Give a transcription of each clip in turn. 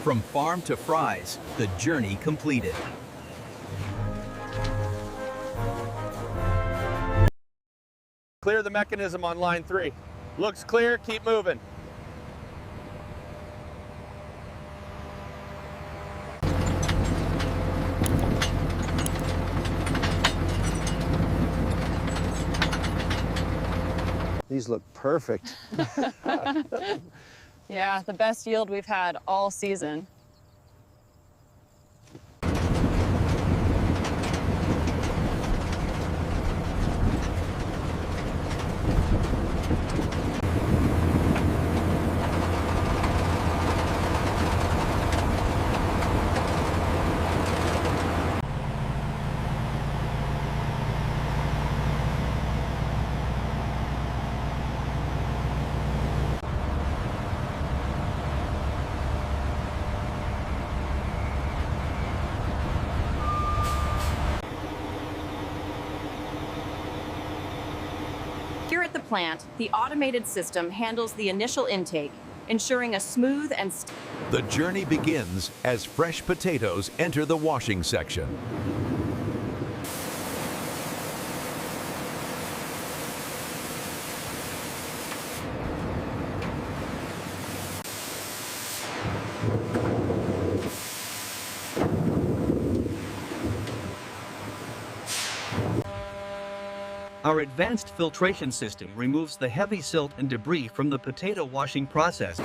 From farm to fries, the journey completed. Clear the mechanism on line 3. Looks clear, keep moving. These look perfect. Yeah, the best yield we've had all season. Here at the plant, the automated system handles the initial intake, ensuring a smooth and The journey begins as fresh potatoes enter the washing section. Our advanced filtration system removes the heavy silt and debris from the potato washing process.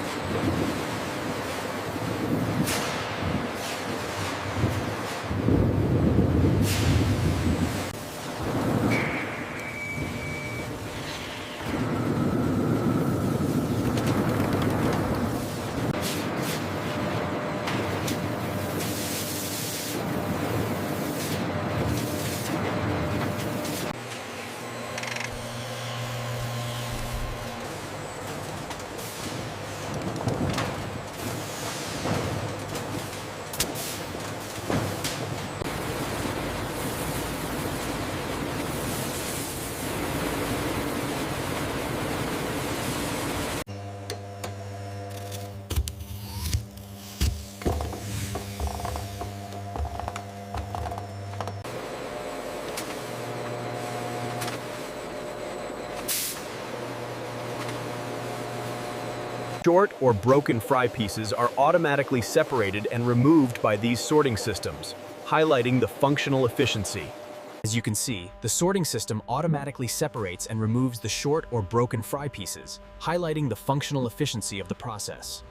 Short or broken fry pieces are automatically separated and removed by these sorting systems, highlighting the functional efficiency. As you can see, the sorting system automatically separates and removes the short or broken fry pieces, highlighting the functional efficiency of the process.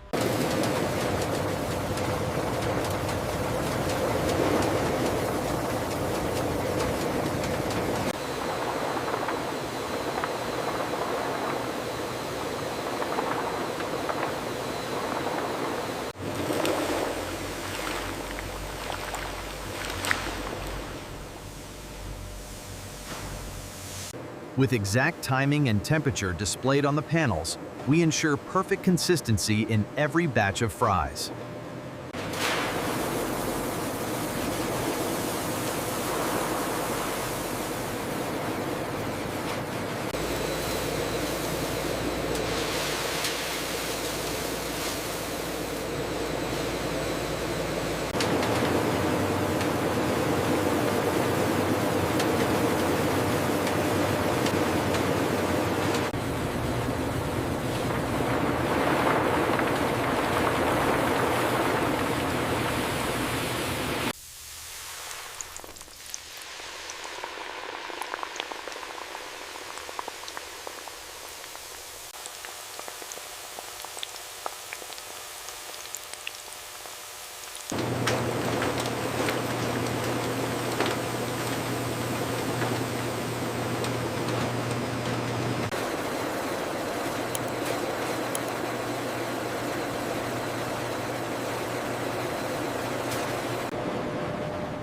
With exact timing and temperature displayed on the panels, we ensure perfect consistency in every batch of fries.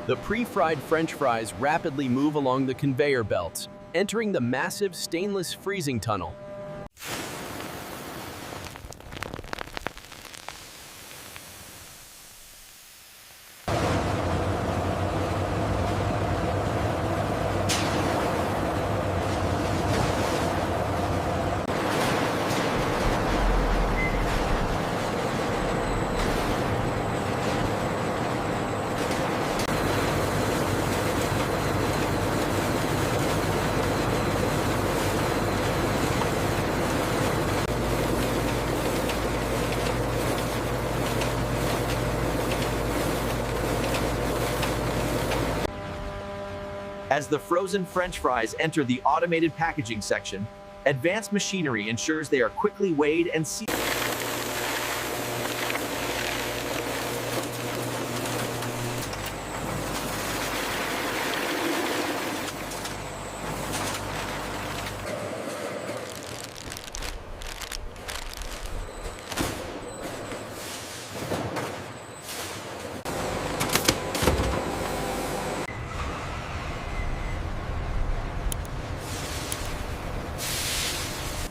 The pre-fried French fries rapidly move along the conveyor belts, entering the massive stainless freezing tunnel. As the frozen French fries enter the automated packaging section, advanced machinery ensures they are quickly weighed and sealed.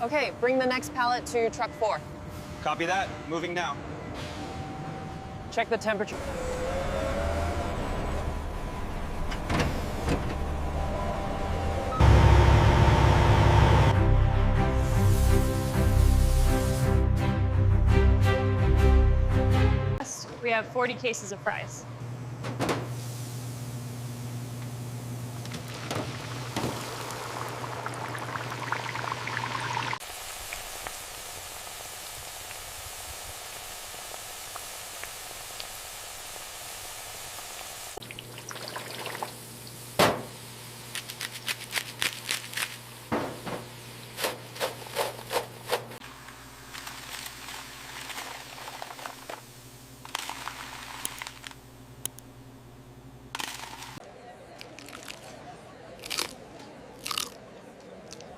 Okay, bring the next pallet to truck 4. Copy that. Moving now. Check the temperature. We have 40 cases of fries.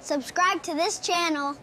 Subscribe to this channel.